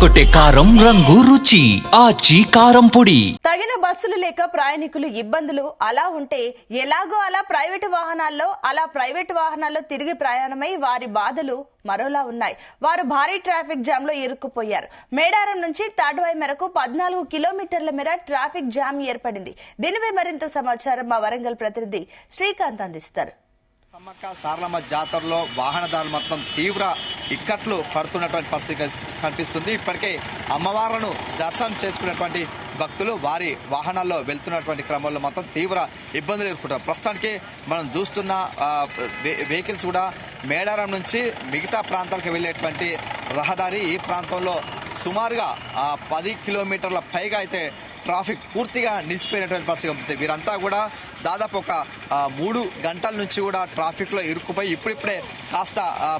అదరగొట్టే కారం రంగు రుచి ఆచి కారం పొడి. తగిన బస్సులు లేక ప్రయాణికులు ఇబ్బందులు అలా ఉంటే ఎలాగో అలా ప్రైవేటు వాహనాల్లో తిరిగి ప్రయాణమై వారి బాధలు మరోలా ఉన్నాయి. వారు భారీ ట్రాఫిక్ జామ్ లో ఇరుక్కుపోయారు. మేడారం నుంచి తాడ్వాయి మేరకు 14 కిలోమీటర్ల మేర ట్రాఫిక్ జామ్ ఏర్పడింది. దీనిపై మరింత సమాచారం మా వరంగల్ ప్రతినిధి శ్రీకాంత్ అందిస్తారు. సమ్మక్క సారలమ్మ జాతరలో వాహనదారులు మొత్తం తీవ్ర ఇక్కట్లు పడుతున్నటువంటి పరిస్థితి కనిపిస్తుంది. ఇప్పటికే అమ్మవార్లను దర్శనం చేసుకున్నటువంటి భక్తులు వారి వాహనాల్లో వెళ్తున్నటువంటి క్రమంలో మొత్తం తీవ్ర ఇబ్బందులు ఎదుర్కొంటారు. ప్రస్తుతానికి మనం చూస్తున్న వెహికల్స్ కూడా మేడారం నుంచి మిగతా ప్రాంతాలకు వెళ్ళేటువంటి రహదారి ఈ ప్రాంతంలో సుమారుగా 10 కిలోమీటర్ల పైగా అయితే ట్రాఫిక్ పూర్తిగా నిలిచిపోయినటువంటి పరిస్థితి కనిపిస్తుంది. వీరంతా కూడా దాదాపు ఒక 3 గంటల నుంచి కూడా ట్రాఫిక్లో ఇరుక్కుపోయి ఇప్పుడిప్పుడే కాస్త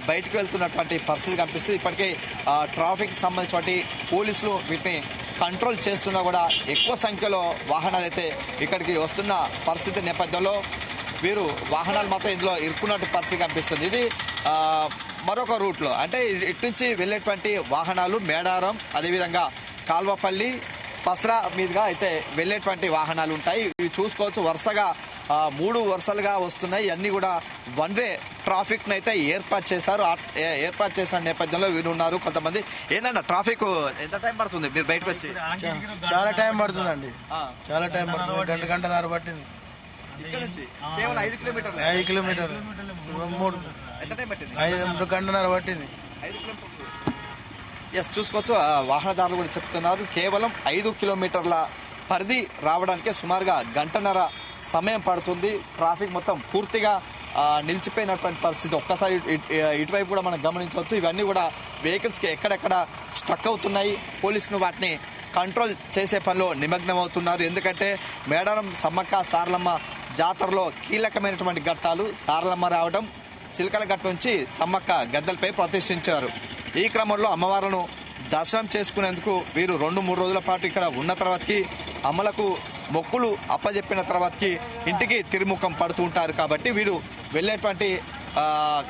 బయటకు వెళ్తున్నటువంటి పరిస్థితి కనిపిస్తుంది. ఇప్పటికే ట్రాఫిక్ సంబంధించినటువంటి పోలీసులు వీటిని కంట్రోల్ చేస్తున్నా కూడా ఎక్కువ సంఖ్యలో వాహనాలు అయితే ఇక్కడికి వస్తున్న పరిస్థితి నేపథ్యంలో వీరు వాహనాలు మాత్రం ఇందులో ఇరుక్కున్నట్టు పరిస్థితి కనిపిస్తుంది. ఇది మరొక రూట్లో అంటే ఇటు నుంచి వెళ్ళేటువంటి వాహనాలు మేడారం, అదేవిధంగా కాల్వపల్లి, పసరా మీదుగా అయితే వెళ్ళేటువంటి వాహనాలు ఉంటాయి. ఇవి చూసుకోవచ్చు, వరుసగా 3 వరుసలుగా వస్తున్నాయి. అన్నీ కూడా వన్ వే ట్రాఫిక్ను అయితే ఏర్పాటు చేశారు. ఏర్పాటు చేసిన నేపథ్యంలో వీరు ఉన్నారు. కొంతమంది ఏంటంటే ట్రాఫిక్ ఎంత టైం పడుతుంది మీరు బయటకు వచ్చి? చాలా టైం పడుతుందండి, చాలా టైం పడుతుంది. గంటన్నర పట్టింది ఇక్కడ నుంచి. కేవలం 5 కిలోమీటర్లు. 5 కిలోమీటర్లు 3 ఎంత టైం పట్టింది? 5 గంటన్నర పట్టింది. 5 కిలోమీటర్లు. ఎస్, చూసుకోవచ్చు, వాహనదారులు కూడా చెప్తున్నారు కేవలం 5 కిలోమీటర్ల పరిధి రావడానికే సుమారుగా గంటన్నర సమయం పడుతుంది. ట్రాఫిక్ మొత్తం పూర్తిగా నిలిచిపోయినటువంటి పరిస్థితి. ఒక్కసారి ఇటువైపు కూడా మనం గమనించవచ్చు. ఇవన్నీ కూడా వెహికల్స్కి ఎక్కడెక్కడ స్టక్ అవుతున్నాయి. పోలీసులు వాటిని కంట్రోల్ చేసే పనిలో నిమగ్నం అవుతున్నారు. ఎందుకంటే మేడారం సమ్మక్క సారలమ్మ జాతరలో కీలకమైనటువంటి ఘట్టాలు సారలమ్మ రావడం, చిలకల గట్ట నుంచి సమ్మక్క గద్దెలపై ప్రతిష్ఠించారు. ఈ క్రమంలో అమ్మవార్లను దర్శనం చేసుకునేందుకు వీరు 2-3 రోజుల పాటు ఇక్కడ ఉన్న తర్వాతకి అమ్మలకు మొక్కులు అప్పజెప్పిన తర్వాతకి ఇంటికి తిరుముఖం పడుతూ ఉంటారు. కాబట్టి వీరు వెళ్ళేటువంటి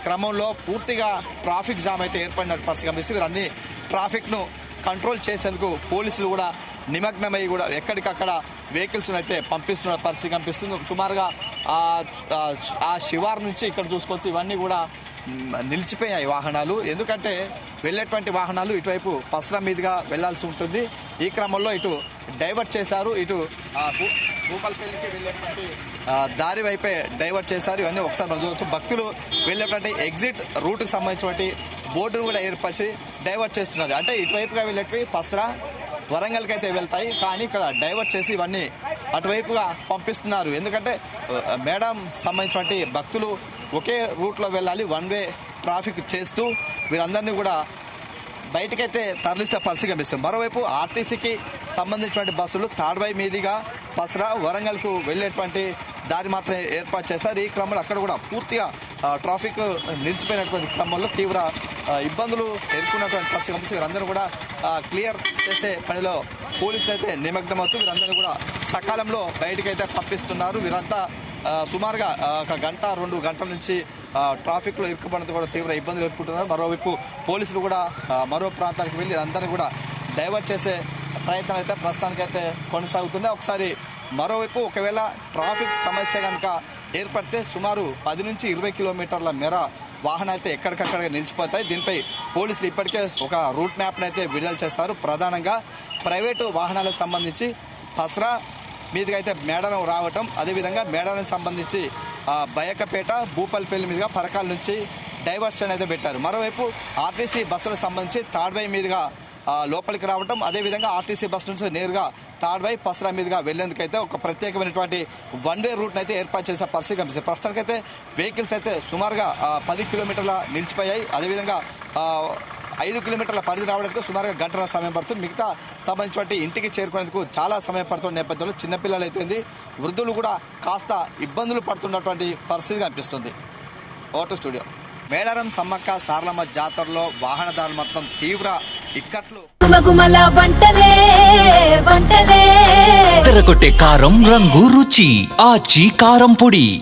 క్రమంలో పూర్తిగా ట్రాఫిక్ జామ్ అయితే ఏర్పడిన పరిస్థితి కనిపిస్తుంది. వీరు అన్ని ట్రాఫిక్ను కంట్రోల్ చేసేందుకు పోలీసులు కూడా నిమగ్నమై కూడా ఎక్కడికక్కడ వెహికల్స్ అయితే పంపిస్తున్న పరిస్థితి కనిపిస్తుంది. సుమారుగా ఆ శివారు నుంచి ఇక్కడ చూసుకోవచ్చు, ఇవన్నీ కూడా నిలిచిపోయాయి వాహనాలు. ఎందుకంటే వెళ్ళేటువంటి వాహనాలు ఇటువైపు పసరా మీదుగా వెళ్లాల్సి ఉంటుంది. ఈ క్రమంలో ఇటు డైవర్ట్ చేశారు. ఇటు భూపాలపల్లికి వెళ్ళేటువంటి దారి వైపే డైవర్ట్ చేశారు. ఇవన్నీ ఒకసారి మనం చూడవచ్చు. భక్తులు వెళ్ళేటువంటి ఎగ్జిట్ రూట్కి సంబంధించినటువంటి బోర్డును కూడా ఏర్పరిచి డైవర్ట్ చేస్తున్నారు. అంటే ఇటువైపుగా వెళ్ళేటివి పసరా, వరంగల్కి అయితే వెళ్తాయి, కానీ ఇక్కడ డైవర్ట్ చేసి ఇవన్నీ అటువైపుగా పంపిస్తున్నారు. ఎందుకంటే మేడారం సంబంధించినటువంటి భక్తులు ఒకే రూట్లో వెళ్ళాలి, వన్ వే ట్రాఫిక్ చేస్తూ వీరందరినీ కూడా బయటకైతే తరలిస్తే పరిస్థితి కనిపిస్తుంది. మరోవైపు ఆర్టీసీకి సంబంధించినటువంటి బస్సులు తాడ్వాయి మీదుగా పసరా, వరంగల్కు వెళ్ళేటువంటి దారి మాత్రమే ఏర్పాటు చేస్తారు. ఈ క్రమంలో అక్కడ కూడా పూర్తిగా ట్రాఫిక్ నిలిచిపోయినటువంటి క్రమంలో తీవ్ర ఇబ్బందులు ఎదుర్కొన్నటువంటి పరిస్థితి కనిపిస్తుంది. వీరందరూ కూడా క్లియర్ చేసే పనిలో పోలీసులు అయితే నిమగ్నమవుతూ వీరందరూ కూడా సకాలంలో బయటకైతే పంపిస్తున్నారు. వీరంతా సుమారుగా 1-2 గంటల నుంచి ట్రాఫిక్లో ఇరుక్కుపడినందుకు కూడా తీవ్ర ఇబ్బందులు ఎదుర్కొంటున్నారు. మరోవైపు పోలీసులు కూడా మరో ప్రాంతానికి వెళ్ళి అందరినీ కూడా డైవర్ట్ చేసే ప్రయత్నం అయితే ప్రస్తుతానికైతే కొనసాగుతున్నాయి. ఒకసారి మరోవైపు ఒకవేళ ట్రాఫిక్ సమస్య కనుక ఏర్పడితే సుమారు 10 నుంచి 20 కిలోమీటర్ల మేర వాహనాలు అయితే ఎక్కడికక్కడ నిలిచిపోతాయి. దీనిపై పోలీసులు ఇప్పటికే ఒక రూట్ మ్యాప్ను అయితే విడుదల చేస్తారు. ప్రధానంగా ప్రైవేటు వాహనాలకు సంబంధించి పసరా మీదుగా అయితే మేడారం రావటం, అదేవిధంగా మేడారం సంబంధించి బయకపేట, భూపాలపల్లి మీదుగా పరకాల నుంచి డైవర్షన్ అయితే పెట్టారు. మరోవైపు ఆర్టీసీ బస్సులకు సంబంధించి తాడ్వాయి మీదుగా లోపలికి రావటం, అదేవిధంగా ఆర్టీసీ బస్సు నుంచి నేరుగా తాడ్వాయి, పసరా మీదుగా వెళ్లేందుకైతే ఒక ప్రత్యేకమైనటువంటి వన్ వే రూట్ని అయితే ఏర్పాటు చేసే పరిస్థితి కనిపిస్తుంది. ప్రస్తుతానికైతే వెహికల్స్ అయితే సుమారుగా 10 కిలోమీటర్ల నిలిచిపోయాయి. అదేవిధంగా 5 కిలోమీటర్ల పరిధి రావడానికి సుమారుగా గంటల సమయం పడుతుంది. మిగతా సంబంధించినటువంటి ఇంటికి చేరుకునేందుకు చాలా సమయం పడుతున్న నేపథ్యంలో చిన్నపిల్లలు అయితే వృద్ధులు కూడా కాస్త ఇబ్బందులు పడుతున్నటువంటి పరిస్థితి కనిపిస్తుంది. ఓటు స్టూడియో. మేడారం సమ్మక్క సారలమ్మ జాతరలో వాహనదారులు మొత్తం తీవ్ర ఇక్కట్లు. అదరగొట్టే కారం రంగు రుచి ఆచి కారం పొడి.